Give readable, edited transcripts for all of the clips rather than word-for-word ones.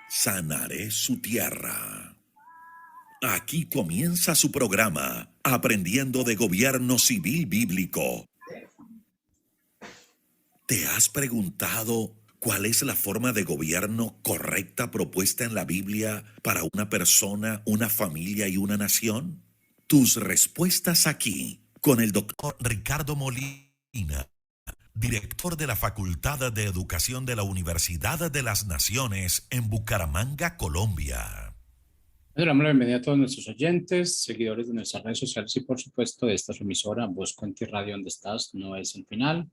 Sanaré su tierra. Aquí comienza su programa, Aprendiendo de Gobierno Civil Bíblico. ¿Te has preguntado cuál es la forma de gobierno correcta propuesta en la Biblia para una persona, una familia y una nación? Tus respuestas aquí, con el doctor Ricardo Molina, director de la Facultad de Educación de la Universidad de las Naciones en Bucaramanga, Colombia. Le damos la bienvenida a todos nuestros oyentes, seguidores de nuestras redes sociales y, por supuesto, de esta su emisora, Voz Cuenti Radio, donde estás, no es el final.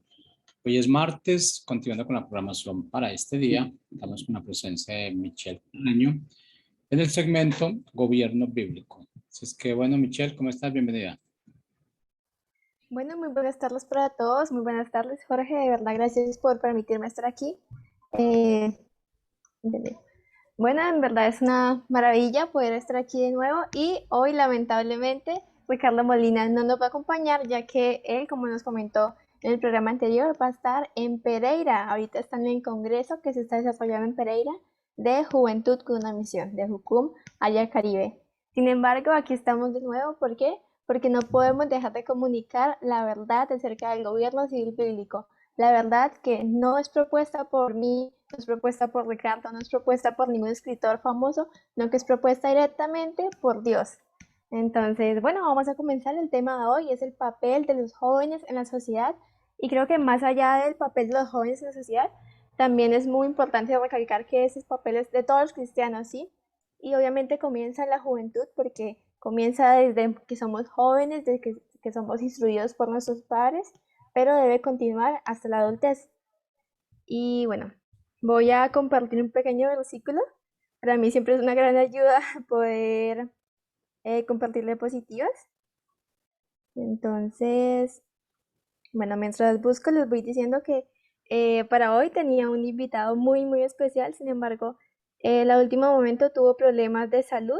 Hoy es martes, continuando con la programación para este día, estamos con la presencia de Michelle Año en el segmento Gobierno Bíblico. Así es que, bueno, Michelle, ¿cómo estás? Bienvenida. Bueno, muy buenas tardes para todos, muy buenas tardes, Jorge, de verdad, gracias por permitirme estar aquí. Bueno, en verdad es una maravilla poder estar aquí de nuevo y hoy lamentablemente Ricardo Molina no nos va a acompañar ya que él, como nos comentó en el programa anterior, va a estar en Pereira. Ahorita están en el congreso que se está desarrollando en Pereira de Juventud con una Misión, de JUCUM, allá al Caribe. Sin embargo, aquí estamos de nuevo, ¿por qué? Porque no podemos dejar de comunicar la verdad acerca del gobierno civil bíblico. La verdad que no es propuesta por mí, no es propuesta por Ricardo, no es propuesta por ningún escritor famoso, sino que es propuesta directamente por Dios. Entonces, bueno, vamos a comenzar. El tema de hoy es el papel de los jóvenes en la sociedad y creo que más allá del papel de los jóvenes en la sociedad, también es muy importante recalcar que ese papel es de todos los cristianos, ¿sí? Y obviamente comienza en la juventud porque comienza desde que somos jóvenes, desde que somos instruidos por nuestros padres, pero debe continuar hasta la adultez. Y bueno, voy a compartir un pequeño versículo. Para mí siempre es una gran ayuda poder compartir diapositivas. Entonces, bueno, mientras busco les voy diciendo que para hoy tenía un invitado muy, muy especial. Sin embargo, a último momento tuvo problemas de salud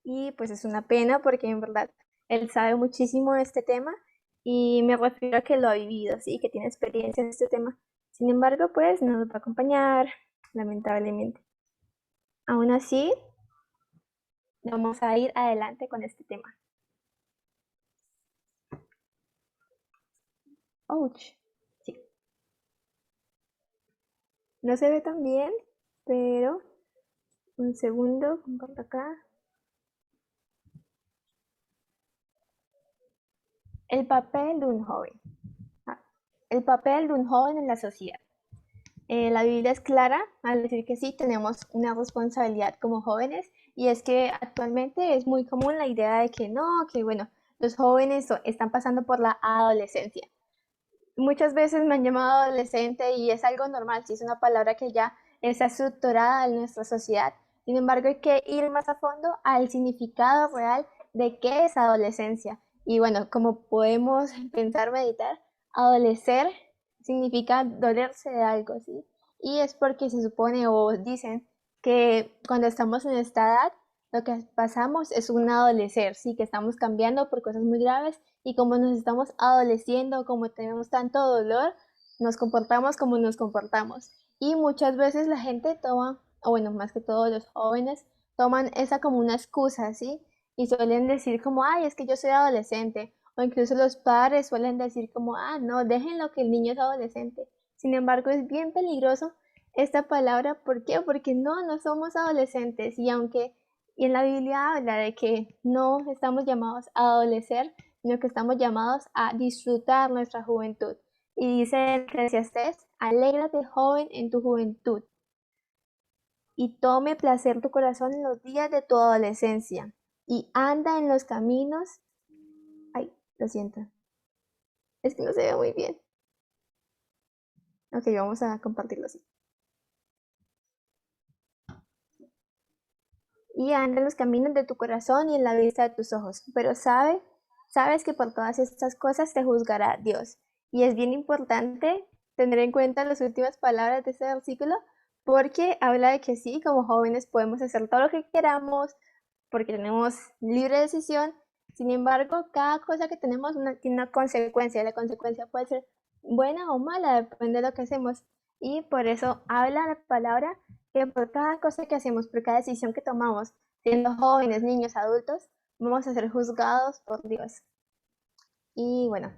y pues es una pena porque en verdad él sabe muchísimo de este tema y me refiero a que lo ha vivido, sí, que tiene experiencia en este tema. Sin embargo, pues no nos va a acompañar, lamentablemente. Aún así, vamos a ir adelante con este tema. Ouch. Sí. No se ve tan bien, pero un segundo, comparto acá. El papel de un joven. El papel de un joven en la sociedad. La Biblia es clara al decir que sí tenemos una responsabilidad como jóvenes y es que actualmente es muy común la idea de que no, que bueno, los jóvenes están pasando por la adolescencia. Muchas veces me han llamado adolescente y es algo normal, sí es una palabra que ya está estructurada en nuestra sociedad. Sin embargo, hay que ir más a fondo al significado real de qué es adolescencia. Y bueno, como podemos pensar, meditar, adolecer significa dolerse de algo, ¿sí? Y es porque se supone o dicen que cuando estamos en esta edad, lo que pasamos es un adolecer, sí, que estamos cambiando por cosas muy graves y como nos estamos adoleciendo, como tenemos tanto dolor, nos comportamos como nos comportamos. Y muchas veces la gente toma, o bueno, más que todos los jóvenes, toman esa como una excusa, ¿sí? Y suelen decir como, ay, es que yo soy adolescente. O incluso los padres suelen decir como, ah, no, déjenlo que el niño es adolescente. Sin embargo, es bien peligroso esta palabra. ¿Por qué? Porque no somos adolescentes. Y en la Biblia habla de que no estamos llamados a adolecer, sino que estamos llamados a disfrutar nuestra juventud. Y dice en Eclesiastés, alégrate joven en tu juventud y tome placer tu corazón en los días de tu adolescencia y anda en los caminos. Ay, lo siento, es que no se ve muy bien. Ok, vamos a compartirlo así. Y anda en los caminos de tu corazón y en la vista de tus ojos. Pero sabes que por todas estas cosas te juzgará Dios. Y es bien importante tener en cuenta las últimas palabras de este versículo, porque habla de que sí, como jóvenes podemos hacer todo lo que queramos, porque tenemos libre decisión. Sin embargo, cada cosa que tenemos tiene una consecuencia. La consecuencia puede ser buena o mala, depende de lo que hacemos. Y por eso habla la palabra que por cada cosa que hacemos, por cada decisión que tomamos, siendo jóvenes, niños, adultos, vamos a ser juzgados por Dios. Y bueno,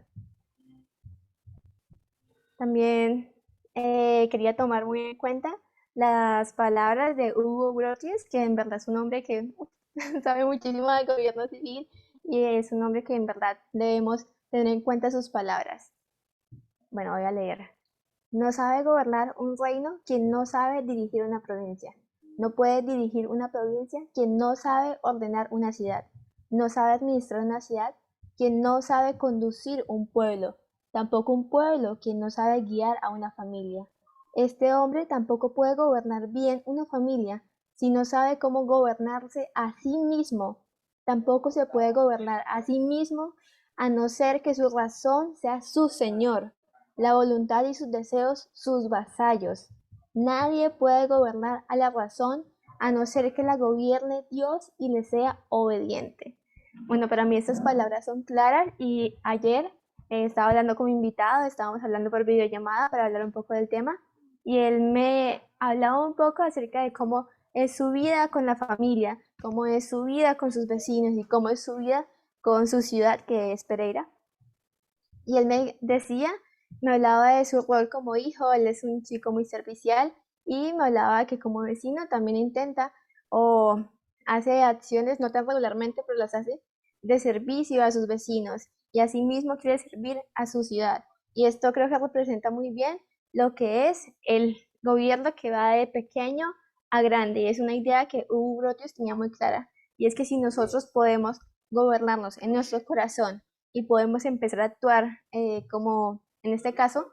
también quería tomar muy en cuenta las palabras de Hugo Grotius, que en verdad es un hombre que sabe muchísimo del gobierno civil y es un hombre que en verdad debemos tener en cuenta sus palabras. Bueno, voy a leer. No sabe gobernar un reino quien no sabe dirigir una provincia. No puede dirigir una provincia quien no sabe ordenar una ciudad. No sabe administrar una ciudad quien no sabe conducir un pueblo. Tampoco un pueblo quien no sabe guiar a una familia. Este hombre tampoco puede gobernar bien una familia si no sabe cómo gobernarse a sí mismo. Tampoco se puede gobernar a sí mismo a no ser que su razón sea su señor, la voluntad y sus deseos sus vasallos. Nadie puede gobernar a la razón a no ser que la gobierne Dios y le sea obediente. Bueno, para mí estas palabras son claras y ayer estaba hablando con mi invitado, estábamos hablando por videollamada para hablar un poco del tema y él me hablaba un poco acerca de cómo es su vida con la familia, cómo es su vida con sus vecinos y cómo es su vida con su ciudad que es Pereira. Y él me decía, me hablaba de su rol como hijo, él es un chico muy servicial y me hablaba que como vecino también intenta o hace acciones, no tan regularmente, pero las hace de servicio a sus vecinos y asimismo quiere servir a su ciudad. Y esto creo que representa muy bien lo que es el gobierno que va de pequeño a grande y es una idea que Hugo Grotius tenía muy clara y es que si nosotros podemos gobernarnos en nuestro corazón y podemos empezar a actuar como, en este caso,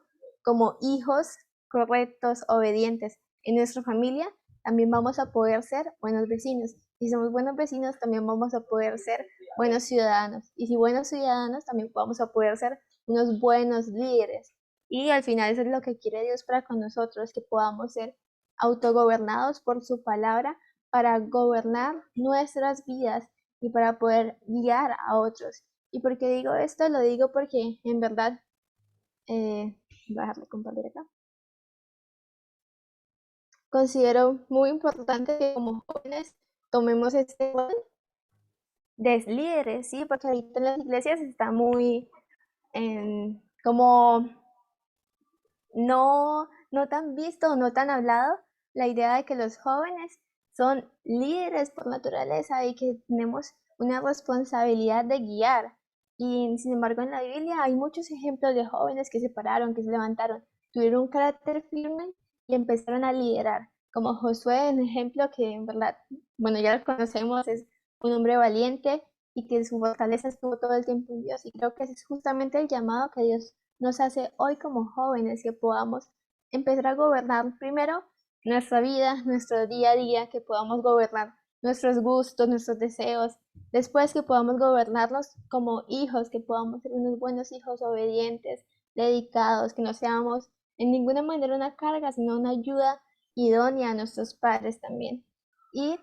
como hijos correctos, obedientes en nuestra familia, también vamos a poder ser buenos vecinos. Si somos buenos vecinos, también vamos a poder ser buenos ciudadanos. Y si buenos ciudadanos, también vamos a poder ser unos buenos líderes. Y al final eso es lo que quiere Dios para con nosotros, que podamos ser autogobernados por su palabra para gobernar nuestras vidas y para poder guiar a otros. ¿Y por qué digo esto? Lo digo porque en verdad, voy a dejarme compartir acá. Considero muy importante que como jóvenes tomemos este rol de líderes, ¿sí? Porque ahorita en las iglesias está muy como no tan visto o no tan hablado la idea de que los jóvenes son líderes por naturaleza y que tenemos una responsabilidad de guiar. Y sin embargo en la Biblia hay muchos ejemplos de jóvenes que se pararon, que se levantaron, tuvieron un carácter firme y empezaron a liderar. Como Josué, un ejemplo que en verdad, bueno, ya lo conocemos, es un hombre valiente y que su fortaleza estuvo todo el tiempo en Dios. Y creo que ese es justamente el llamado que Dios nos hace hoy como jóvenes, que podamos empezar a gobernar primero nuestra vida, nuestro día a día, que podamos gobernar nuestros gustos, nuestros deseos, después que podamos gobernarnos como hijos, que podamos ser unos buenos hijos obedientes, dedicados, que no seamos en ninguna manera una carga, sino una ayuda idónea a nuestros padres también. Y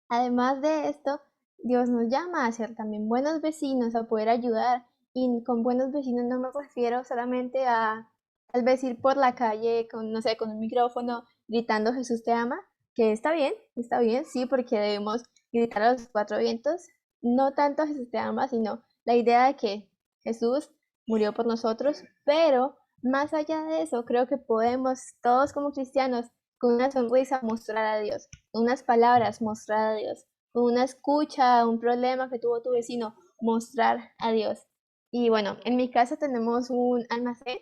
además de esto, Dios nos llama a ser también buenos vecinos, a poder ayudar. Y con buenos vecinos no me refiero solamente a tal vez ir por la calle con, no sé, con un micrófono gritando Jesús te ama, que está bien, sí, porque debemos gritar a los cuatro vientos. No tanto Jesús te ama, sino la idea de que Jesús murió por nosotros, pero más allá de eso, creo que podemos todos como cristianos con una sonrisa mostrar a Dios, con unas palabras mostrar a Dios, con una escucha a un problema que tuvo tu vecino, mostrar a Dios. Y bueno, en mi casa tenemos un almacén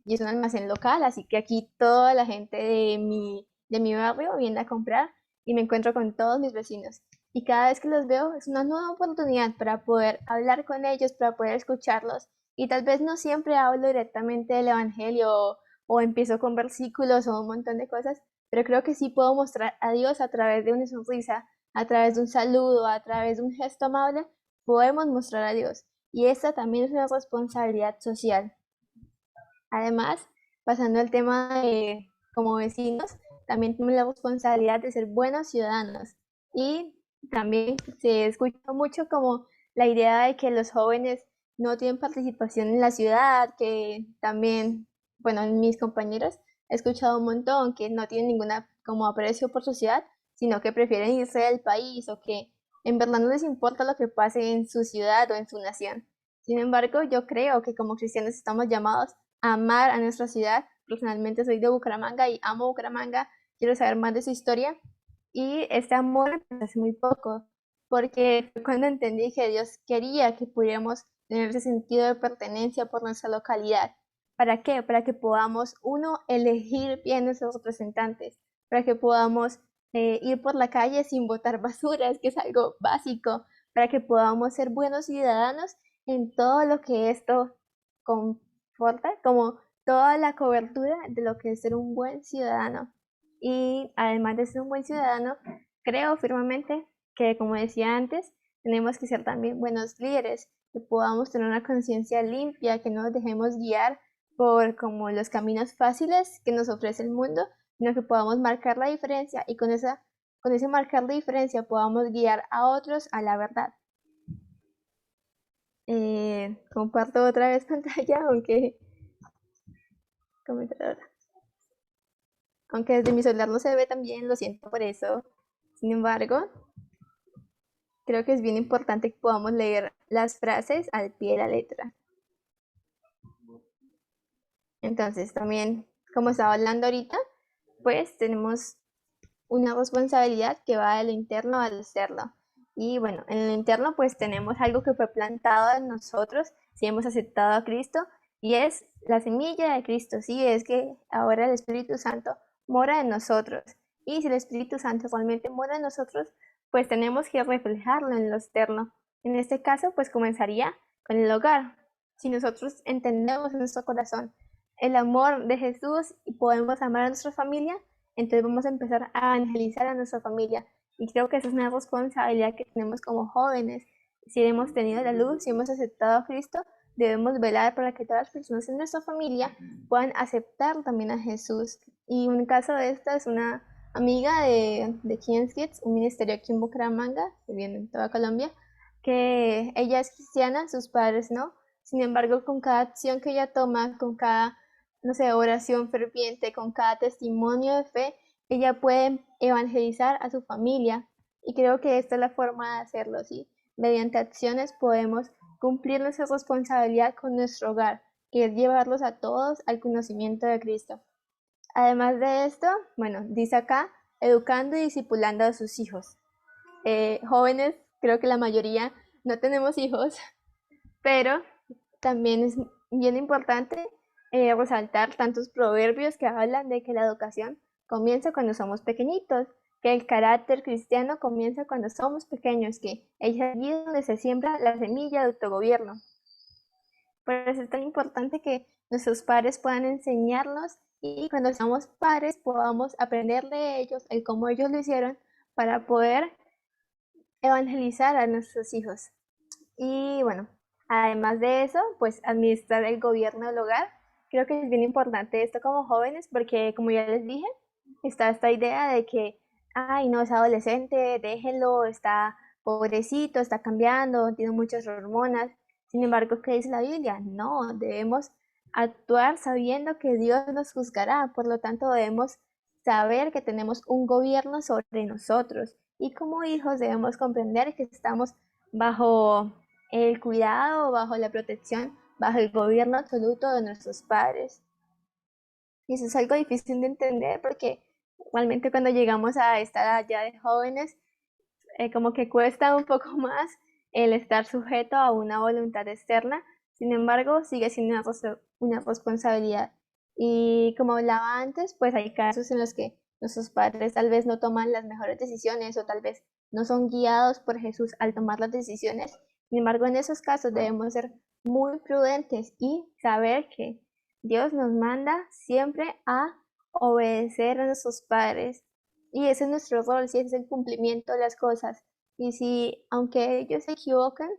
y es un almacén local, así que aquí toda la gente de mi barrio viene a comprar y me encuentro con todos mis vecinos. Y cada vez que los veo es una nueva oportunidad para poder hablar con ellos, para poder escucharlos. Y tal vez no siempre hablo directamente del Evangelio o empiezo con versículos o un montón de cosas, pero creo que sí puedo mostrar a Dios a través de una sonrisa, a través de un saludo, a través de un gesto amable, podemos mostrar a Dios. Y esta también es una responsabilidad social. Además, pasando al tema de como vecinos, también tenemos la responsabilidad de ser buenos ciudadanos. Y también se escucha mucho como la idea de que los jóvenes no tienen participación en la ciudad, que también, bueno, mis compañeros he escuchado un montón que no tienen ninguna como aprecio por su ciudad, sino que prefieren irse del país o que en verdad no les importa lo que pase en su ciudad o en su nación. Sin embargo, yo creo que como cristianos estamos llamados a amar a nuestra ciudad. Personalmente soy de Bucaramanga y amo Bucaramanga, quiero saber más de su historia y este amor empezó hace muy poco, porque fue cuando entendí que Dios quería que pudiéramos tener ese sentido de pertenencia por nuestra localidad. ¿Para qué? Para que podamos, uno, elegir bien nuestros representantes, para que podamos ir por la calle sin botar basuras, que es algo básico, para que podamos ser buenos ciudadanos en todo lo que esto comporta, como toda la cobertura de lo que es ser un buen ciudadano. Y además de ser un buen ciudadano, creo firmemente que, como decía antes, tenemos que ser también buenos líderes, que podamos tener una conciencia limpia, que no nos dejemos guiar por como los caminos fáciles que nos ofrece el mundo, sino que podamos marcar la diferencia y con ese marcar la diferencia podamos guiar a otros a la verdad. Comparto otra vez pantalla, aunque desde mi celular no se ve tan bien, lo siento por eso. Sin embargo, creo que es bien importante que podamos leer las frases al pie de la letra. Entonces, también, como estaba hablando ahorita, pues tenemos una responsabilidad que va de lo interno al externo. Y bueno, en lo interno pues tenemos algo que fue plantado en nosotros si hemos aceptado a Cristo y es la semilla de Cristo, sí, es que ahora el Espíritu Santo mora en nosotros. Y si el Espíritu Santo realmente mora en nosotros, pues tenemos que reflejarlo en lo externo. En este caso, pues comenzaría con el hogar. Si nosotros entendemos en nuestro corazón el amor de Jesús y podemos amar a nuestra familia, entonces vamos a empezar a evangelizar a nuestra familia. Y creo que esa es una responsabilidad que tenemos como jóvenes. Si hemos tenido la luz, si hemos aceptado a Cristo, debemos velar para que todas las personas en nuestra familia puedan aceptar también a Jesús. Y un caso de esta es una amiga de Kings Kids, un ministerio aquí en Bucaramanga, que viene en toda Colombia, que ella es cristiana, sus padres no. Sin embargo, con cada acción que ella toma, con cada, no sé, oración ferviente, con cada testimonio de fe, ella puede evangelizar a su familia. Y creo que esta es la forma de hacerlo, ¿sí? Mediante acciones podemos cumplir nuestra responsabilidad con nuestro hogar, que es llevarlos a todos al conocimiento de Cristo. Además de esto, bueno, dice acá, educando y discipulando a sus hijos. Jóvenes, creo que la mayoría no tenemos hijos, pero también es bien importante resaltar tantos proverbios que hablan de que la educación comienza cuando somos pequeñitos, que el carácter cristiano comienza cuando somos pequeños, que es allí donde se siembra la semilla de autogobierno. Por eso es tan importante que nuestros padres puedan enseñarnos y cuando seamos padres podamos aprender de ellos, el cómo ellos lo hicieron, para poder evangelizar a nuestros hijos. Y bueno, además de eso, pues administrar el gobierno del hogar. Creo que es bien importante esto como jóvenes porque, como ya les dije, está esta idea de que, ay, no, es adolescente, déjenlo, está pobrecito, está cambiando, tiene muchas hormonas. Sin embargo, ¿qué dice la Biblia? No, debemos actuar sabiendo que Dios nos juzgará, por lo tanto debemos saber que tenemos un gobierno sobre nosotros y como hijos debemos comprender que estamos bajo el cuidado, bajo la protección, bajo el gobierno absoluto de nuestros padres. Y eso es algo difícil de entender porque igualmente cuando llegamos a esta edad ya de jóvenes, como que cuesta un poco más el estar sujeto a una voluntad externa, sin embargo sigue siendo una responsabilidad. Y como hablaba antes, pues hay casos en los que nuestros padres tal vez no toman las mejores decisiones o tal vez no son guiados por Jesús al tomar las decisiones. Sin embargo, en esos casos debemos ser muy prudentes y saber que Dios nos manda siempre a obedecer a nuestros padres. Y ese es nuestro rol, si ese es el cumplimiento de las cosas. Y si, aunque ellos se equivocan,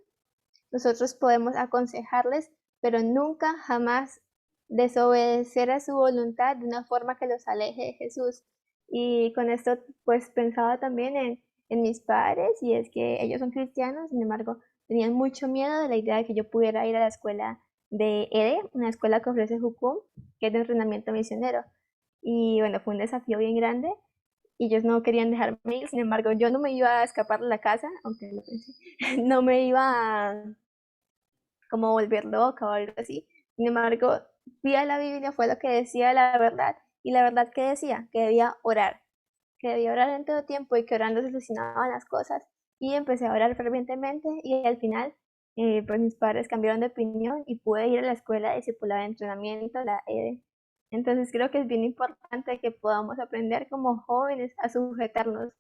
nosotros podemos aconsejarles, pero nunca, jamás desobedecer a su voluntad de una forma que los aleje de Jesús. Y con esto, pues pensaba también en mis padres, y es que ellos son cristianos, sin embargo, tenían mucho miedo de la idea de que yo pudiera ir a la escuela de EDE, una escuela que ofrece Jucum, que es de entrenamiento misionero. y bueno, fue un desafío bien grande y ellos no querían dejarme ir. Sin embargo, yo no me iba a escapar de la casa, aunque lo pensé, no me iba a como volver loca o algo así. Sin embargo, fui a la Biblia, fue lo que decía la verdad, y la verdad que decía, que debía orar en todo tiempo y que orando se solucionaban las cosas. Y empecé a orar fervientemente y al final, pues mis padres cambiaron de opinión y pude ir a la escuela de discipulado de entrenamiento, la EDE. Entonces creo que es bien importante que podamos aprender como jóvenes a sujetarnos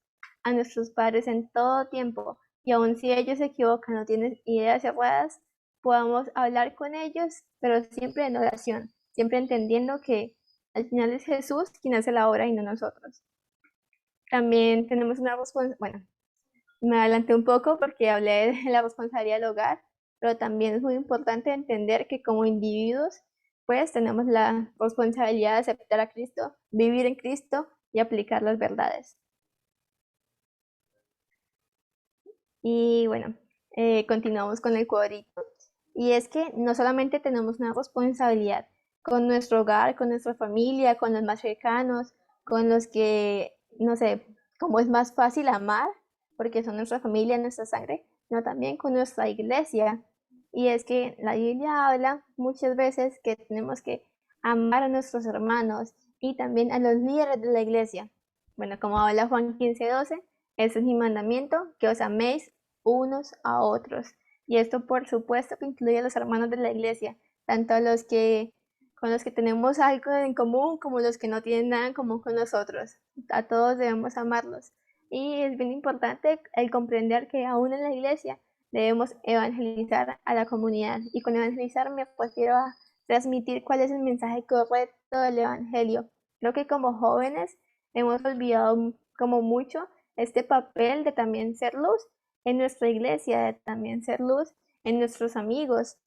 a nuestros padres en todo tiempo y aun si ellos se equivocan o tienen ideas erradas, podamos hablar con ellos, pero siempre en oración, siempre entendiendo que al final es Jesús quien hace la obra y no nosotros. También tenemos una responsabilidad, bueno, me adelanté un poco porque hablé de la responsabilidad del hogar, pero también es muy importante entender que como individuos, pues tenemos la responsabilidad de aceptar a Cristo, vivir en Cristo y aplicar las verdades. Y bueno, continuamos con el cuadrito. Y es que no solamente tenemos una responsabilidad con nuestro hogar, con nuestra familia, con los más cercanos, con los que, no sé, como es más fácil amar, porque son nuestra familia, nuestra sangre, sino también con nuestra iglesia. Y es que la Biblia habla muchas veces que tenemos que amar a nuestros hermanos y también a los líderes de la iglesia. Bueno, como habla Juan 15:12, ese es mi mandamiento, que os améis unos a otros. Y esto por supuesto que incluye a los hermanos de la iglesia, tanto a los que con los que tenemos algo en común como los que no tienen nada en común con nosotros. A todos debemos amarlos. Y es bien importante el comprender que aún en la iglesia debemos evangelizar a la comunidad. Y con evangelizar me refiero a transmitir cuál es el mensaje correcto del evangelio. Creo que como jóvenes hemos olvidado como mucho este papel de también ser luz en nuestra iglesia, de también ser luz en nuestros amigos.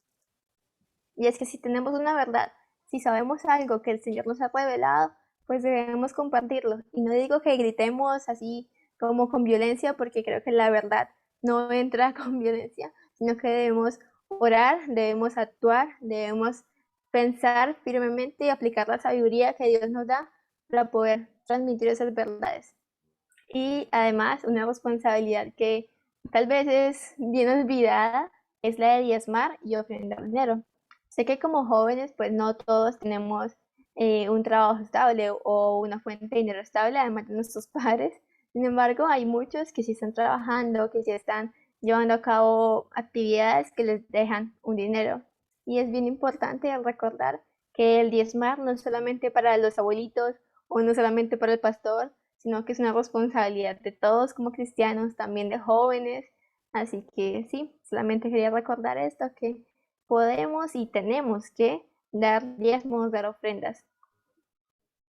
Y es que si tenemos una verdad, si sabemos algo que el Señor nos ha revelado, pues debemos compartirlo. Y no digo que gritemos así como con violencia, porque creo que la verdad no entra con violencia, sino que debemos orar, debemos actuar, debemos pensar firmemente y aplicar la sabiduría que Dios nos da para poder transmitir esas verdades. Y además, una responsabilidad que tal vez es bien olvidada es la de diezmar y ofrendar dinero. Sé que como jóvenes, pues no todos tenemos un trabajo estable o una fuente de dinero estable, además de nuestros padres. Sin embargo, hay muchos que sí están trabajando, que sí están llevando a cabo actividades que les dejan un dinero. Y es bien importante recordar que el diezmar no es solamente para los abuelitos o no solamente para el pastor, sino que es una responsabilidad de todos como cristianos, también de jóvenes. Así que sí, solamente quería recordar esto, que podemos y tenemos que dar diezmos, dar ofrendas.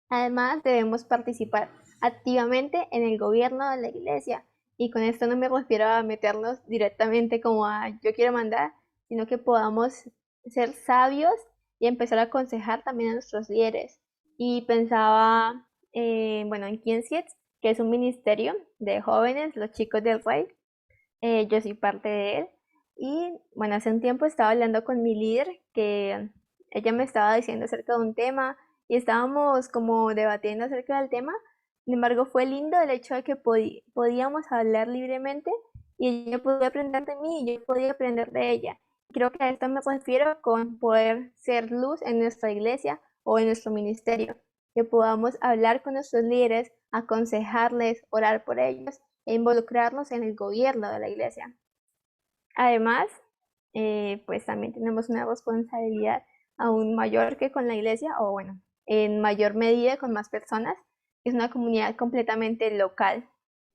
Además, debemos participar activamente en el gobierno de la iglesia. Y con esto no me refiero a meternos directamente como a yo quiero mandar, sino que podamos ser sabios y empezar a aconsejar también a nuestros líderes. Y pensaba, bueno, en Kids, que es un ministerio de jóvenes, los chicos del rey. Yo soy parte de él. Y bueno, hace un tiempo estaba hablando con mi líder que ella me estaba diciendo acerca de un tema y estábamos como debatiendo acerca del tema. Sin embargo, fue lindo el hecho de que podíamos hablar libremente y ella podía aprender de mí y yo podía aprender de ella. Creo que a esto me refiero con poder ser luz en nuestra iglesia o en nuestro ministerio, que podamos hablar con nuestros líderes, aconsejarles, orar por ellos e involucrarnos en el gobierno de la iglesia. Además, pues también tenemos una responsabilidad aún mayor que con la iglesia, o bueno, en mayor medida con más personas. Es una comunidad completamente local.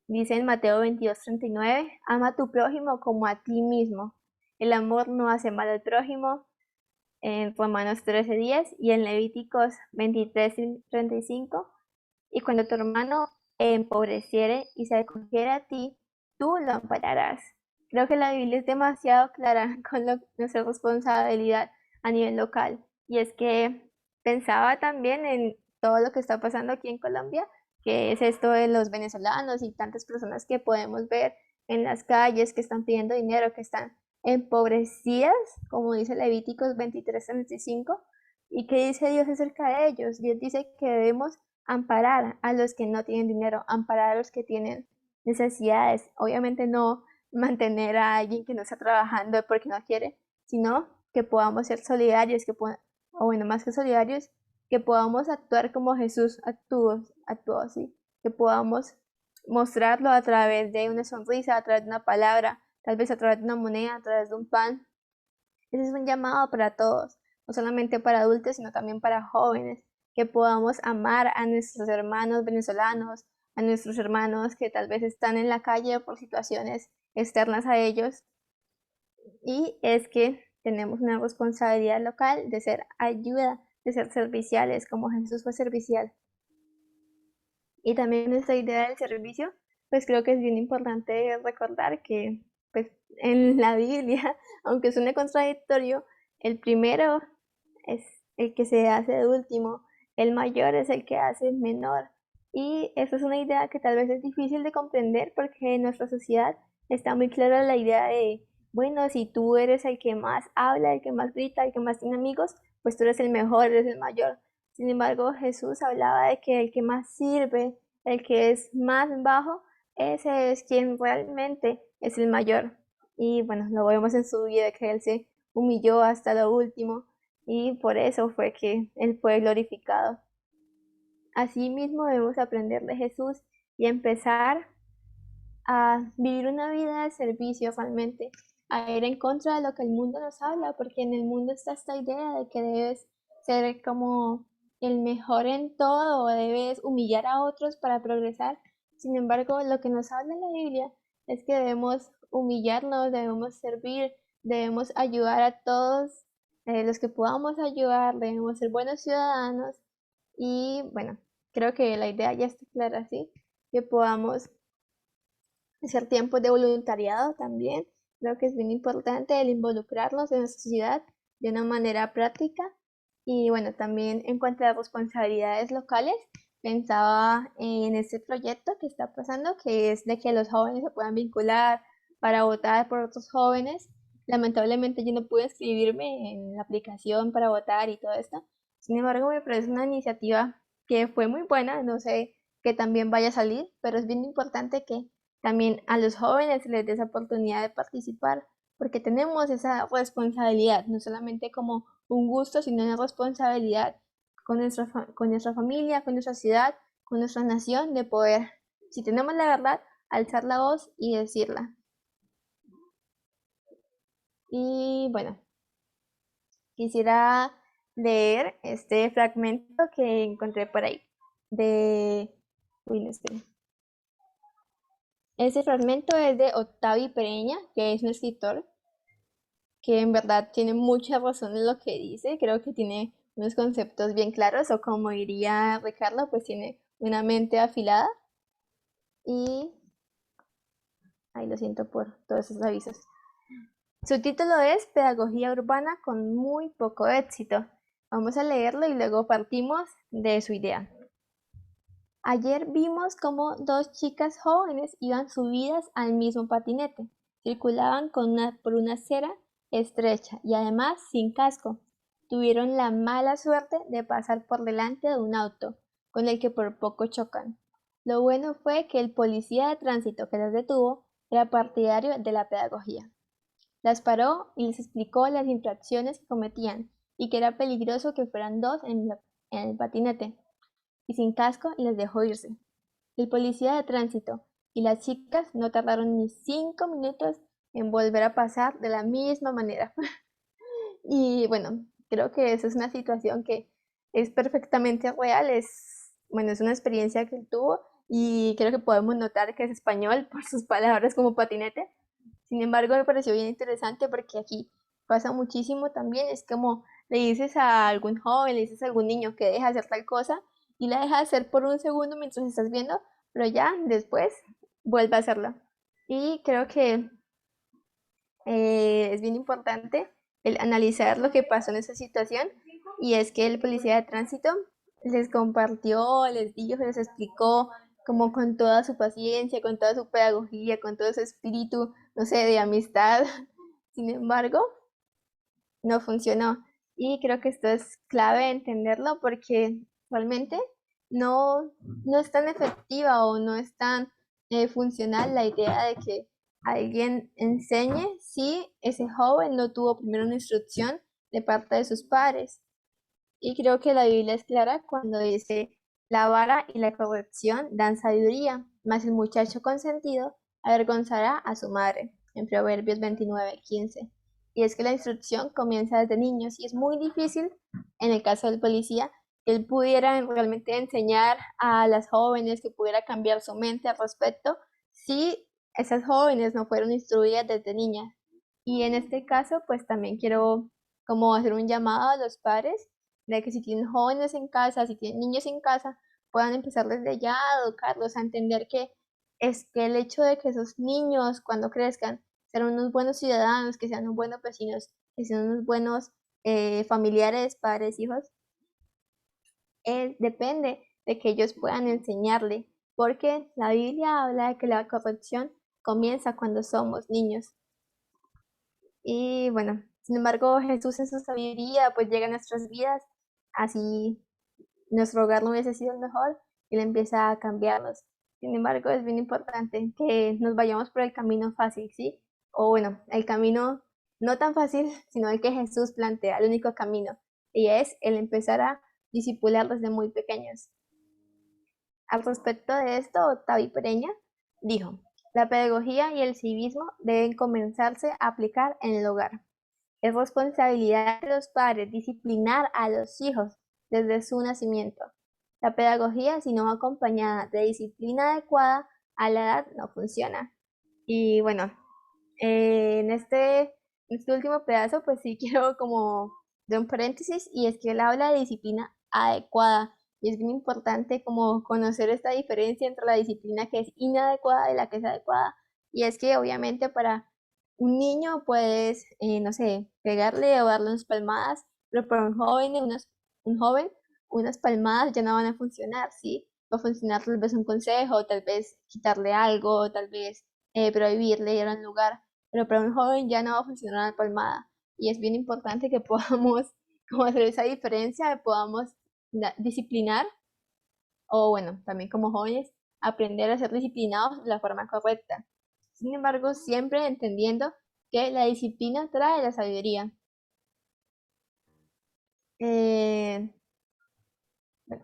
Dice en Mateo 22:39, ama a tu prójimo como a ti mismo. El amor no hace mal al prójimo. En Romanos 13:10 y en Levíticos 23:35. Y cuando tu hermano empobreciere y se acogiera a ti, tú lo ampararás. Creo que la Biblia es demasiado clara con nuestra responsabilidad a nivel local. Y es que pensaba también en todo lo que está pasando aquí en Colombia, que es esto de los venezolanos y tantas personas que podemos ver en las calles que están pidiendo dinero, que están empobrecidas, como dice Levíticos 23:35. ¿Y qué dice Dios acerca de ellos? Dios dice que debemos amparar a los que no tienen dinero, amparar a los que tienen necesidades. Obviamente no mantener a alguien que no está trabajando porque no quiere, sino que podamos ser solidarios, o bueno, más que solidarios, que podamos actuar como Jesús actuó, ¿sí? Que podamos mostrarlo a través de una sonrisa, a través de una palabra, tal vez a través de una moneda, a través de un pan. Ese es un llamado para todos, no solamente para adultos, sino también para jóvenes, que podamos amar a nuestros hermanos venezolanos, a nuestros hermanos que tal vez están en la calle por situaciones externas a ellos. Y es que tenemos una responsabilidad local de ser ayuda, de ser serviciales, como Jesús fue servicial. Y también esta idea del servicio, pues creo que es bien importante recordar que pues, en la Biblia, aunque suene contradictorio, el primero es el que se hace de último, el mayor es el que hace menor. Y esa es una idea que tal vez es difícil de comprender porque en nuestra sociedad está muy clara la idea de, bueno, si tú eres el que más habla, el que más grita, el que más tiene amigos, pues tú eres el mejor, eres el mayor. Sin embargo, Jesús hablaba de que el que más sirve, el que es más bajo, ese es quien realmente es el mayor. Y bueno, lo vemos en su vida que él se humilló hasta lo último y por eso fue que él fue glorificado. Asimismo debemos aprender de Jesús y empezar a vivir una vida de servicio realmente, a ir en contra de lo que el mundo nos habla, porque en el mundo está esta idea de que debes ser como el mejor en todo, o debes humillar a otros para progresar. Sin embargo, lo que nos habla en la Biblia es que debemos humillarnos, debemos servir, debemos ayudar a todos los que podamos ayudar, debemos ser buenos ciudadanos y bueno, creo que la idea ya está clara, ¿sí? Que podamos hacer tiempos de voluntariado también. Creo que es bien importante el involucrarnos en la sociedad de una manera práctica. Y bueno, también en cuanto a las responsabilidades locales, pensaba en este proyecto que está pasando, que es de que los jóvenes se puedan vincular para votar por otros jóvenes. Lamentablemente yo no pude inscribirme en la aplicación para votar y todo esto. Sin embargo, me parece una iniciativa que fue muy buena. No sé que también vaya a salir, pero es bien importante que también a los jóvenes se les dé esa oportunidad de participar, porque tenemos esa responsabilidad, no solamente como un gusto, sino una responsabilidad con nuestra familia, con nuestra ciudad, con nuestra nación, de poder, si tenemos la verdad, alzar la voz y decirla. Y bueno, quisiera leer este fragmento que encontré por ahí de... Uy, no, espera. Ese fragmento es de Octavio Pereña, que es un escritor que en verdad tiene mucha razón en lo que dice. Creo que tiene unos conceptos bien claros, o como diría Ricardo, pues tiene una mente afilada. Y, ay, lo siento por todos esos avisos. Su título es Pedagogía Urbana con muy poco éxito. Vamos a leerlo y luego partimos de su idea. Ayer vimos cómo dos chicas jóvenes iban subidas al mismo patinete. Circulaban por una acera estrecha y además sin casco. Tuvieron la mala suerte de pasar por delante de un auto, con el que por poco chocan. Lo bueno fue que el policía de tránsito que las detuvo era partidario de la pedagogía. Las paró y les explicó las infracciones que cometían y que era peligroso que fueran dos en el patinete y sin casco y les dejó irse. El policía de tránsito y las chicas no tardaron ni 5 minutos en volver a pasar de la misma manera. Y bueno, creo que esa es una situación que es perfectamente real, bueno, es una experiencia que él tuvo y creo que podemos notar que es español por sus palabras como patinete. Sin embargo, me pareció bien interesante porque aquí pasa muchísimo también, es como le dices a algún joven, le dices a algún niño que deja de hacer tal cosa y la deja de hacer por un segundo mientras estás viendo, pero ya después vuelve a hacerlo. Y creo que es bien importante el analizar lo que pasó en esa situación, y es que el policía de tránsito les compartió, les dijo, les explicó como con toda su paciencia, con toda su pedagogía, con todo su espíritu, no sé, de amistad. Sin embargo, no funcionó. Y creo que esto es clave entenderlo porque realmente no es tan efectiva o no es tan funcional la idea de que alguien enseñe si ese joven no tuvo primero una instrucción de parte de sus padres. Y creo que la Biblia es clara cuando dice, la vara y la corrección dan sabiduría, mas el muchacho consentido avergonzará a su madre, en Proverbios 29:15. Y es que la instrucción comienza desde niños y es muy difícil, en el caso del policía, que él pudiera realmente enseñar a las jóvenes, que pudiera cambiar su mente al respecto, si esas jóvenes no fueron instruidas desde niñas. Y en este caso, pues también quiero como hacer un llamado a los padres de que si tienen jóvenes en casa, si tienen niños en casa, puedan empezar desde ya a educarlos, a entender que es que el hecho de que esos niños cuando crezcan sean unos buenos ciudadanos, que sean unos buenos vecinos, que sean unos buenos familiares, padres, hijos, depende de que ellos puedan enseñarle, porque la Biblia habla de que la corrección comienza cuando somos niños. Y bueno, sin embargo, Jesús en su sabiduría pues llega a nuestras vidas, así nuestro hogar no hubiese sido el mejor, Él empieza a cambiarnos. Sin embargo, es bien importante que nos vayamos por el camino fácil, ¿sí? O bueno, el camino no tan fácil, sino el que Jesús plantea, el único camino, y es el empezar a discipular desde muy pequeños. Al respecto de esto, David Pereña dijo, la pedagogía y el civismo deben comenzarse a aplicar en el hogar. Es responsabilidad de los padres disciplinar a los hijos desde su nacimiento. La pedagogía, si no va acompañada de disciplina adecuada a la edad, no funciona. Y bueno, en este último pedazo, pues sí quiero como de un paréntesis, y es que él habla de disciplina adecuada. Y es bien importante como conocer esta diferencia entre la disciplina que es inadecuada y la que es adecuada. Y es que obviamente para un niño puedes, no sé, pegarle o darle unas palmadas, pero para un joven, unas palmadas ya no van a funcionar, ¿sí? Va a funcionar tal vez un consejo, tal vez quitarle algo, tal vez prohibirle ir a un lugar, pero para un joven ya no va a funcionar la palmada. Y es bien importante que podamos como hacer esa diferencia, podamos disciplinar, o bueno, también como jóvenes, aprender a ser disciplinados de la forma correcta. Sin embargo, siempre entendiendo que la disciplina trae la sabiduría. Bueno,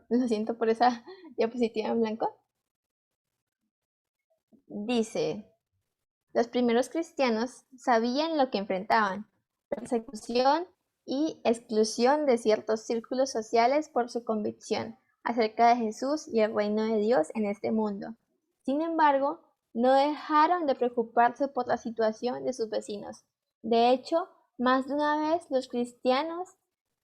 lo siento por esa diapositiva en blanco. Dice, los primeros cristianos sabían lo que enfrentaban, persecución y exclusión de ciertos círculos sociales por su convicción acerca de Jesús y el reino de Dios en este mundo. Sin embargo, no dejaron de preocuparse por la situación de sus vecinos. De hecho, más de una vez los cristianos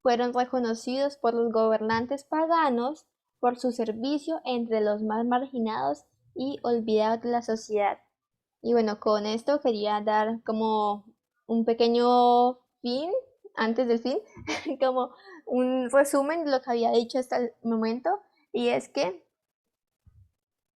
fueron reconocidos por los gobernantes paganos por su servicio entre los más marginados y olvidados de la sociedad. Y bueno, con esto quería dar como un pequeño fin, antes del fin, como un resumen de lo que había dicho hasta el momento, y es que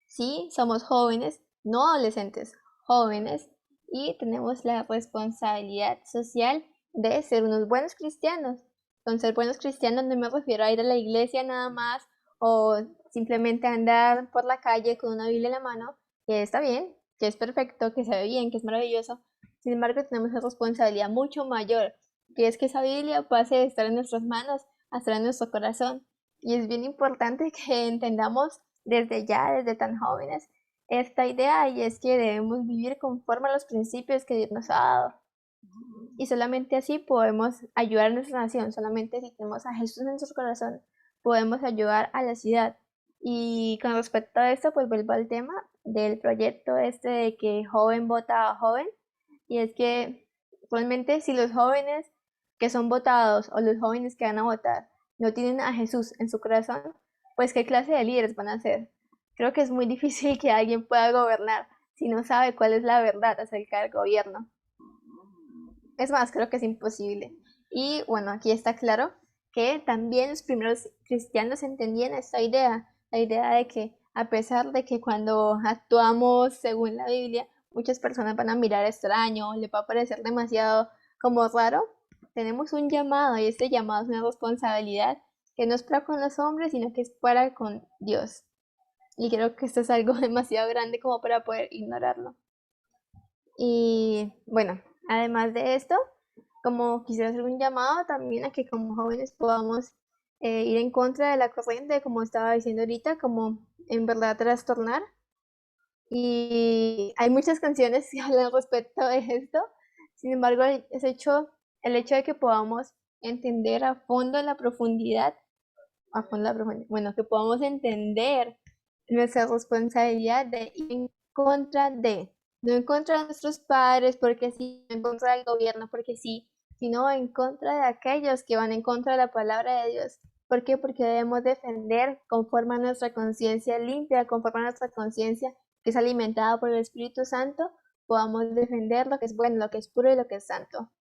sí, somos jóvenes, no adolescentes, jóvenes, y tenemos la responsabilidad social de ser unos buenos cristianos. Con ser buenos cristianos no me refiero a ir a la iglesia nada más o simplemente andar por la calle con una Biblia en la mano, que está bien, que es perfecto, que se ve bien, que es maravilloso. Sin embargo, tenemos una responsabilidad mucho mayor, que es que esa Biblia pase de estar en nuestras manos a estar en nuestro corazón. Y es bien importante que entendamos desde ya, desde tan jóvenes, esta idea, y es que debemos vivir conforme a los principios que Dios nos ha dado. Y solamente así podemos ayudar a nuestra nación, solamente si tenemos a Jesús en nuestro corazón, podemos ayudar a la ciudad. Y con respecto a esto, pues vuelvo al tema del proyecto este de que joven vota a joven, y es que realmente si los jóvenes que son votados o los jóvenes que van a votar no tienen a Jesús en su corazón, pues qué clase de líderes van a ser. Creo que es muy difícil que alguien pueda gobernar si no sabe cuál es la verdad acerca del gobierno. Es más, creo que es imposible. Y bueno, aquí está claro que también los primeros cristianos entendían esta idea, la idea de que a pesar de que cuando actuamos según la Biblia, muchas personas van a mirar extraño, le va a parecer demasiado como raro, tenemos un llamado, y este llamado es una responsabilidad que no es para con los hombres, sino que es para con Dios. Y creo que esto es algo demasiado grande como para poder ignorarlo. Y bueno, además de esto, como quisiera hacer un llamado también a que como jóvenes podamos ir en contra de la corriente, como estaba diciendo ahorita, como en verdad trastornar. Y hay muchas canciones que hablan respecto de esto. Sin embargo, el hecho de que podamos entender a fondo la profundidad, bueno, que podamos entender nuestra responsabilidad de ir en contra de, no en contra de nuestros padres, porque sí, no en contra del gobierno, porque sí, sino en contra de aquellos que van en contra de la palabra de Dios. ¿Por qué? Porque debemos defender conforme a nuestra conciencia limpia, conforme a nuestra conciencia que es alimentada por el Espíritu Santo, podamos defender lo que es bueno, lo que es puro y lo que es santo.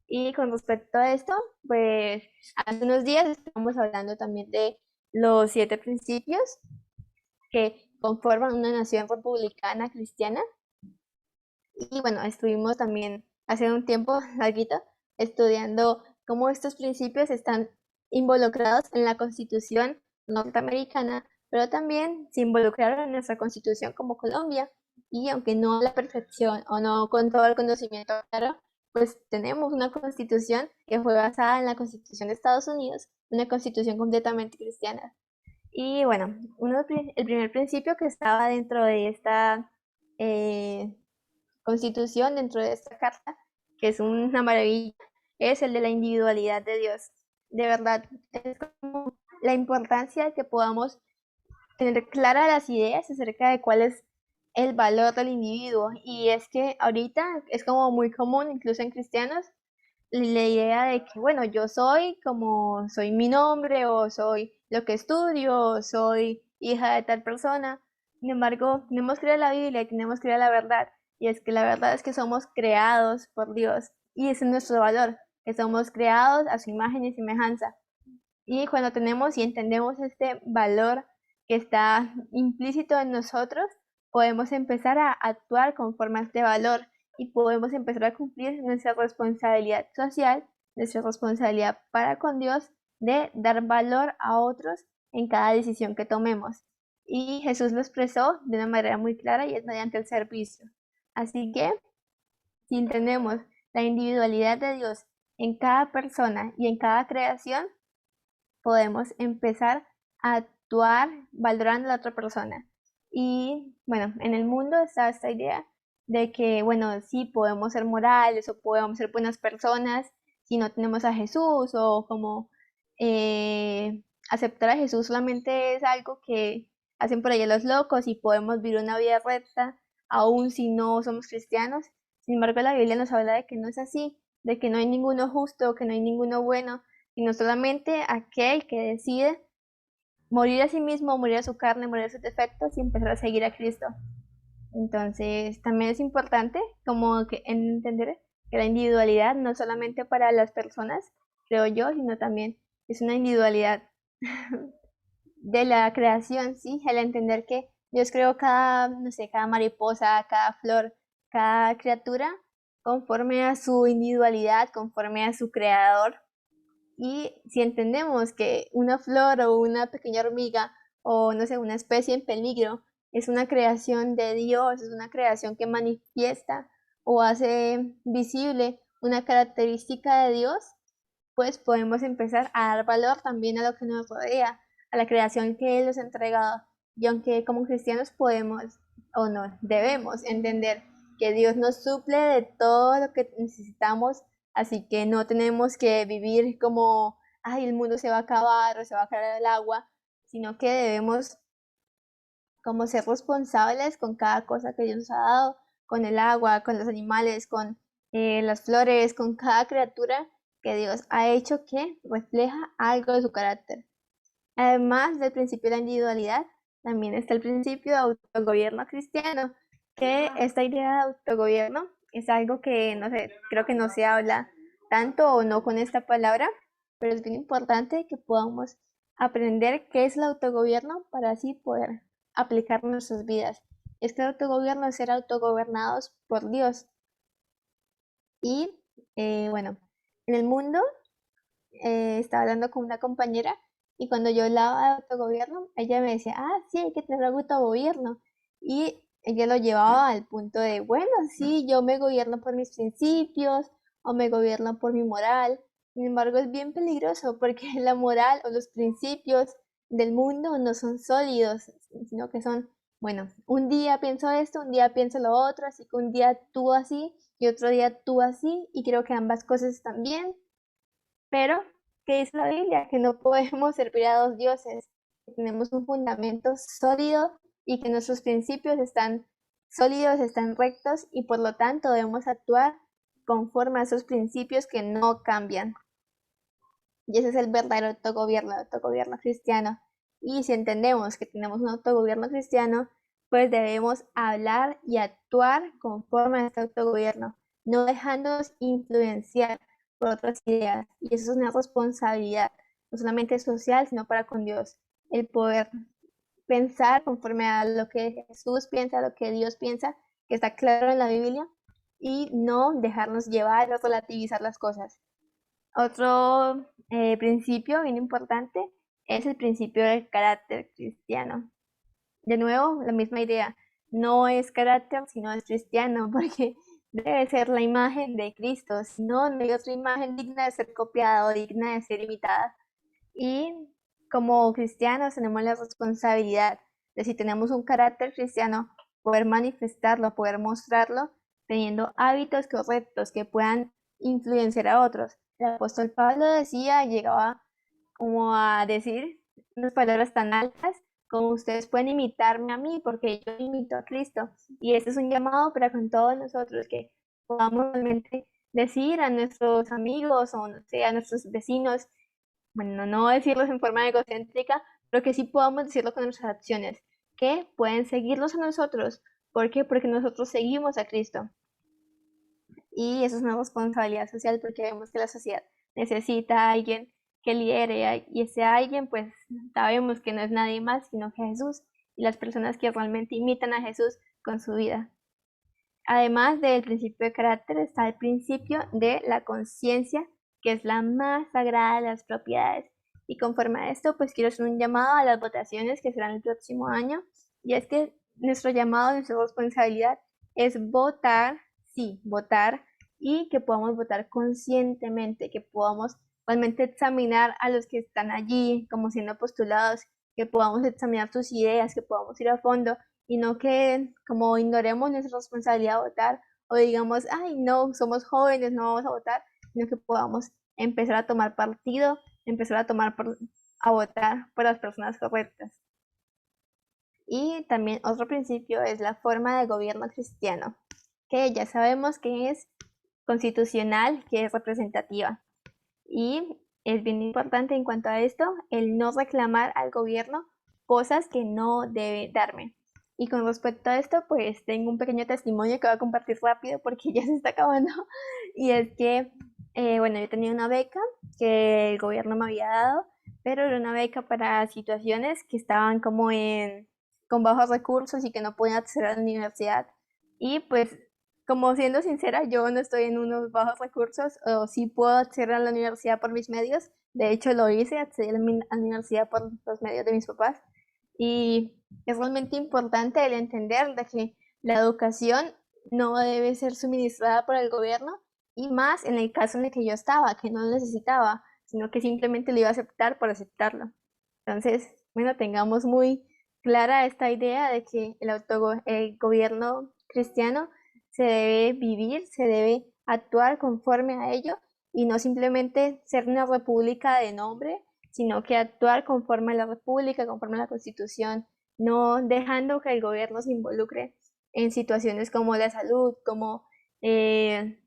Y con respecto a esto, pues hace unos días estábamos hablando también de los 7 principios que conforman una nación republicana cristiana. Y bueno, estuvimos también hace un tiempo larguito estudiando cómo estos principios están involucrados en la Constitución norteamericana, pero también se involucraron en nuestra Constitución como Colombia. Y aunque no a la perfección o no con todo el conocimiento claro, pues tenemos una Constitución que fue basada en la Constitución de Estados Unidos, una Constitución completamente cristiana. Y bueno, el primer principio que estaba dentro de esta eh, Constitución, dentro de esta carta, que es una maravilla, es el de la individualidad de Dios. De verdad, es como la importancia de que podamos tener claras las ideas acerca de cuál es el valor del individuo. Y es que ahorita es como muy común, incluso en cristianos, la idea de que, bueno, yo soy como soy mi nombre, o soy lo que estudio, o soy hija de tal persona. Sin embargo, tenemos que leer la Biblia y tenemos que leer la verdad. Y es que la verdad es que somos creados por Dios. Y ese es nuestro valor, que somos creados a su imagen y semejanza. Y cuando tenemos y entendemos este valor que está implícito en nosotros, podemos empezar a actuar conforme a este valor y podemos empezar a cumplir nuestra responsabilidad social, nuestra responsabilidad para con Dios de dar valor a otros en cada decisión que tomemos. Y Jesús lo expresó de una manera muy clara y es mediante el servicio. Así que si entendemos la individualidad de Dios en cada persona y en cada creación, podemos empezar a actuar valorando a la otra persona. Y bueno, en el mundo está esta idea de que, bueno, sí podemos ser morales o podemos ser buenas personas si no tenemos a Jesús, o como aceptar a Jesús solamente es algo que hacen por allá los locos y podemos vivir una vida recta aun si no somos cristianos. Sin embargo, la Biblia nos habla de que no es así, de que no hay ninguno justo, que no hay ninguno bueno, sino solamente aquel que decide morir a sí mismo, morir a su carne, morir a sus defectos y empezar a seguir a Cristo. Entonces, también es importante como que entender que la individualidad no solamente para las personas, creo yo, sino también es una individualidad de la creación, ¿sí? El entender que Dios creó cada, no sé, cada mariposa, cada flor, cada criatura conforme a su individualidad, conforme a su creador. Y si entendemos que una flor o una pequeña hormiga o no sé, una especie en peligro es una creación de Dios, es una creación que manifiesta o hace visible una característica de Dios, pues podemos empezar a dar valor también a lo que nos rodea, a la creación que Él nos ha entregado. Y aunque como cristianos podemos o no, debemos entender que Dios nos suple de todo lo que necesitamos, así que no tenemos que vivir como, ay, el mundo se va a acabar o se va a acabar el agua, sino que debemos como ser responsables con cada cosa que Dios nos ha dado, con el agua, con los animales, con las flores, con cada criatura que Dios ha hecho que refleja algo de su carácter. Además del principio de la individualidad, también está el principio de autogobierno cristiano, que esta idea de autogobierno es algo que, no sé, creo que no se habla tanto o no con esta palabra, pero es bien importante que podamos aprender qué es el autogobierno para así poder aplicar en nuestras vidas. Es que el autogobierno es ser autogobernados por Dios. Y bueno, en el mundo estaba hablando con una compañera Y cuando yo hablaba de autogobierno, ella me decía, ah, sí, hay que tener autogobierno. Y ella lo llevaba al punto de, bueno, sí, yo me gobierno por mis principios o me gobierno por mi moral. Sin embargo, es bien peligroso porque la moral o los principios del mundo no son sólidos, sino que son, bueno, un día pienso esto, un día pienso lo otro, así que un día tú así y otro día tú así, y creo que ambas cosas están bien, pero ¿qué dice la Biblia? Que no podemos servir a dos dioses, que tenemos un fundamento sólido y que nuestros principios están sólidos, están rectos y por lo tanto debemos actuar conforme a esos principios que no cambian. Y ese es el verdadero autogobierno, el autogobierno cristiano. Y si entendemos que tenemos un autogobierno cristiano, pues debemos hablar y actuar conforme a este autogobierno, no dejándonos influenciar por otras ideas. Y eso es una responsabilidad, no solamente social, sino para con Dios. El poder pensar conforme a lo que Jesús piensa, lo que Dios piensa, que está claro en la Biblia, y no dejarnos llevar o relativizar las cosas. Otro principio bien importante es el principio del carácter cristiano. De nuevo, la misma idea, no es carácter, sino es cristiano, porque debe ser la imagen de Cristo, si no, no hay otra imagen digna de ser copiada o digna de ser imitada. Y como cristianos tenemos la responsabilidad de, si tenemos un carácter cristiano, poder manifestarlo, poder mostrarlo, teniendo hábitos correctos que puedan influenciar a otros. El apóstol Pablo decía, llegaba como a decir unas palabras tan altas como: ustedes pueden imitarme a mí porque yo imito a Cristo. Y este es un llamado para con todos nosotros, que podamos realmente decir a nuestros amigos o no sé, a nuestros vecinos, bueno, no decirlos en forma egocéntrica, pero que sí podamos decirlo con nuestras acciones, que pueden seguirnos a nosotros. ¿Por qué? Porque nosotros seguimos a Cristo. Y eso es una responsabilidad social, porque vemos que la sociedad necesita a alguien que lidere, y ese alguien pues sabemos que no es nadie más sino que Jesús, y las personas que realmente imitan a Jesús con su vida. Además del principio de carácter está el principio de la conciencia, que es la más sagrada de las propiedades. Y conforme a esto, pues quiero hacer un llamado a las votaciones que serán el próximo año, y es que nuestro llamado, nuestra responsabilidad es votar, sí, votar, y que podamos votar conscientemente, que podamos realmente examinar a los que están allí como siendo postulados, que podamos examinar sus ideas, que podamos ir a fondo, y no que como ignoremos nuestra responsabilidad de votar o digamos, ay, no, somos jóvenes, no vamos a votar, sino que podamos empezar a tomar partido, empezar a votar por las personas correctas. Y también otro principio es la forma de gobierno cristiano, que ya sabemos que es constitucional, que es representativa. Y es bien importante en cuanto a esto el no reclamar al gobierno cosas que no debe darme. Y con respecto a esto, pues tengo un pequeño testimonio que voy a compartir rápido porque ya se está acabando. Y es que, bueno, yo tenía una beca que el gobierno me había dado, pero era una beca para situaciones que estaban como con bajos recursos y que no podían acceder a la universidad. Y pues, como siendo sincera, yo no estoy en unos bajos recursos, o sí puedo acceder a la universidad por mis medios. De hecho, lo hice, accedí a la universidad por los medios de mis papás. Y es realmente importante el entender de que la educación no debe ser suministrada por el gobierno, y más en el caso en el que yo estaba, que no lo necesitaba, sino que simplemente lo iba a aceptar por aceptarlo. Entonces, bueno, tengamos muy clara esta idea de que el gobierno cristiano se debe vivir, se debe actuar conforme a ello, y no simplemente ser una república de nombre, sino que actuar conforme a la república, conforme a la constitución, no dejando que el gobierno se involucre en situaciones como la salud, como el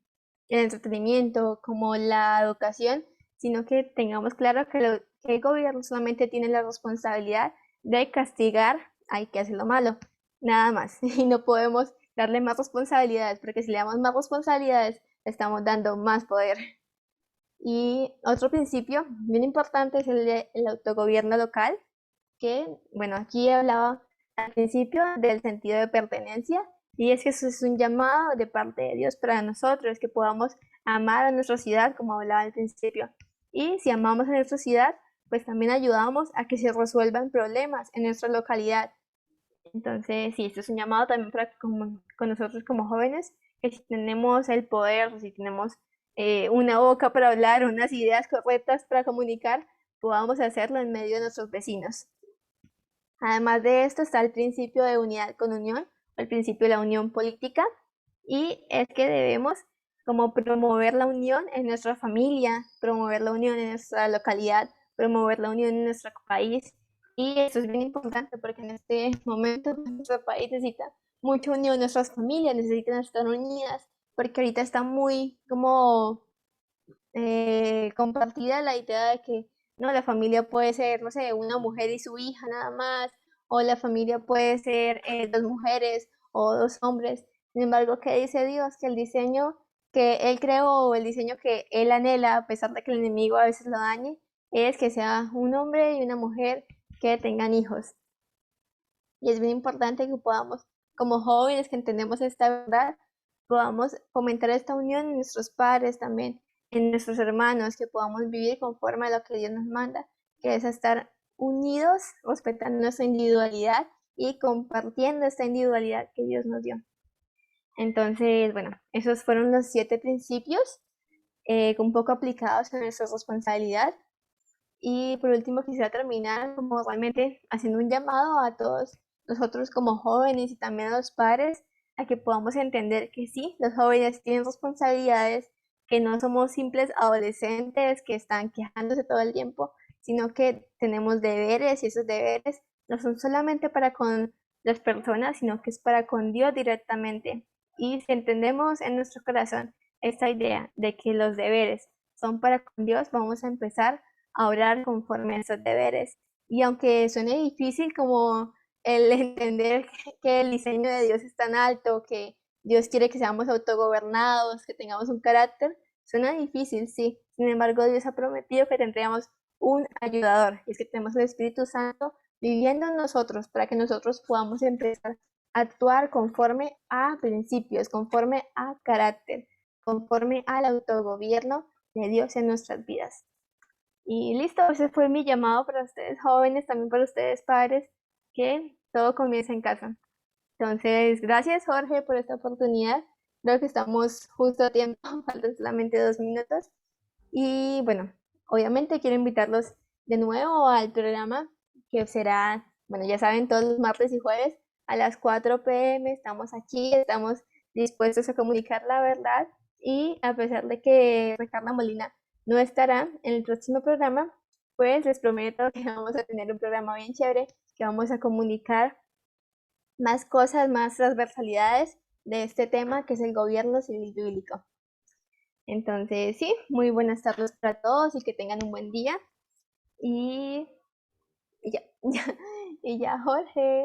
entretenimiento, como la educación, sino que tengamos claro que el gobierno solamente tiene la responsabilidad de castigar al que hace lo malo, nada más. Y no podemos darle más responsabilidades, porque si le damos más responsabilidades, le estamos dando más poder. Y otro principio bien importante es el autogobierno local, que, bueno, aquí hablaba al principio del sentido de pertenencia, y es que eso es un llamado de parte de Dios para nosotros, que podamos amar a nuestra ciudad, como hablaba al principio. Y si amamos a nuestra ciudad, pues también ayudamos a que se resuelvan problemas en nuestra localidad. Entonces, sí, esto es un llamado también para con nosotros como jóvenes, que si tenemos el poder, si tenemos una boca para hablar, unas ideas correctas para comunicar, podamos hacerlo en medio de nuestros vecinos. Además de esto está el principio de unidad con unión, o el principio de la unión política, y es que debemos como promover la unión en nuestra familia, promover la unión en nuestra localidad, promover la unión en nuestro país. Y eso es bien importante porque en este momento nuestro país necesita mucha unión, nuestras familias necesitan estar unidas, porque ahorita está muy como compartida la idea de que no, la familia puede ser, no sé, una mujer y su hija nada más, o la familia puede ser dos mujeres o dos hombres. Sin embargo, ¿qué dice Dios? Que el diseño que Él creó o el diseño que Él anhela, a pesar de que el enemigo a veces lo dañe, es que sea un hombre y una mujer que tengan hijos. Y es bien importante que podamos, como jóvenes que entendemos esta verdad, podamos fomentar esta unión en nuestros padres también, en nuestros hermanos, que podamos vivir conforme a lo que Dios nos manda, que es estar unidos, respetando nuestra individualidad y compartiendo esta individualidad que Dios nos dio. Entonces, bueno, esos fueron los 7 principios, un poco aplicados a nuestra responsabilidad. Y por último quisiera terminar como realmente haciendo un llamado a todos nosotros como jóvenes y también a los padres a que podamos entender que sí, los jóvenes tienen responsabilidades, que no somos simples adolescentes que están quejándose todo el tiempo, sino que tenemos deberes y esos deberes no son solamente para con las personas, sino que es para con Dios directamente. Y si entendemos en nuestro corazón esta idea de que los deberes son para con Dios, vamos a empezar a orar conforme a esos deberes. Y aunque suene difícil como el entender que el diseño de Dios es tan alto, que Dios quiere que seamos autogobernados, que tengamos un carácter, suena difícil, sí. Sin embargo, Dios ha prometido que tendríamos un ayudador, y es que tenemos el Espíritu Santo viviendo en nosotros para que nosotros podamos empezar a actuar conforme a principios, conforme a carácter, conforme al autogobierno de Dios en nuestras vidas. Y listo, ese fue mi llamado para ustedes jóvenes, también para ustedes padres, que todo comienza en casa. Entonces, gracias Jorge por esta oportunidad. Creo que estamos justo a tiempo, faltan solamente 2 minutos. Y bueno, obviamente quiero invitarlos de nuevo al programa que será, bueno, ya saben, todos los martes y jueves a las 4 p.m. Estamos aquí, estamos dispuestos a comunicar la verdad y a pesar de que Ricardo Molina no estará en el próximo programa, pues les prometo que vamos a tener un programa bien chévere, que vamos a comunicar más cosas, más transversalidades de este tema que es el gobierno civil bíblico. Entonces, sí, muy buenas tardes para todos y que tengan un buen día. Y ya, y ya, Jorge.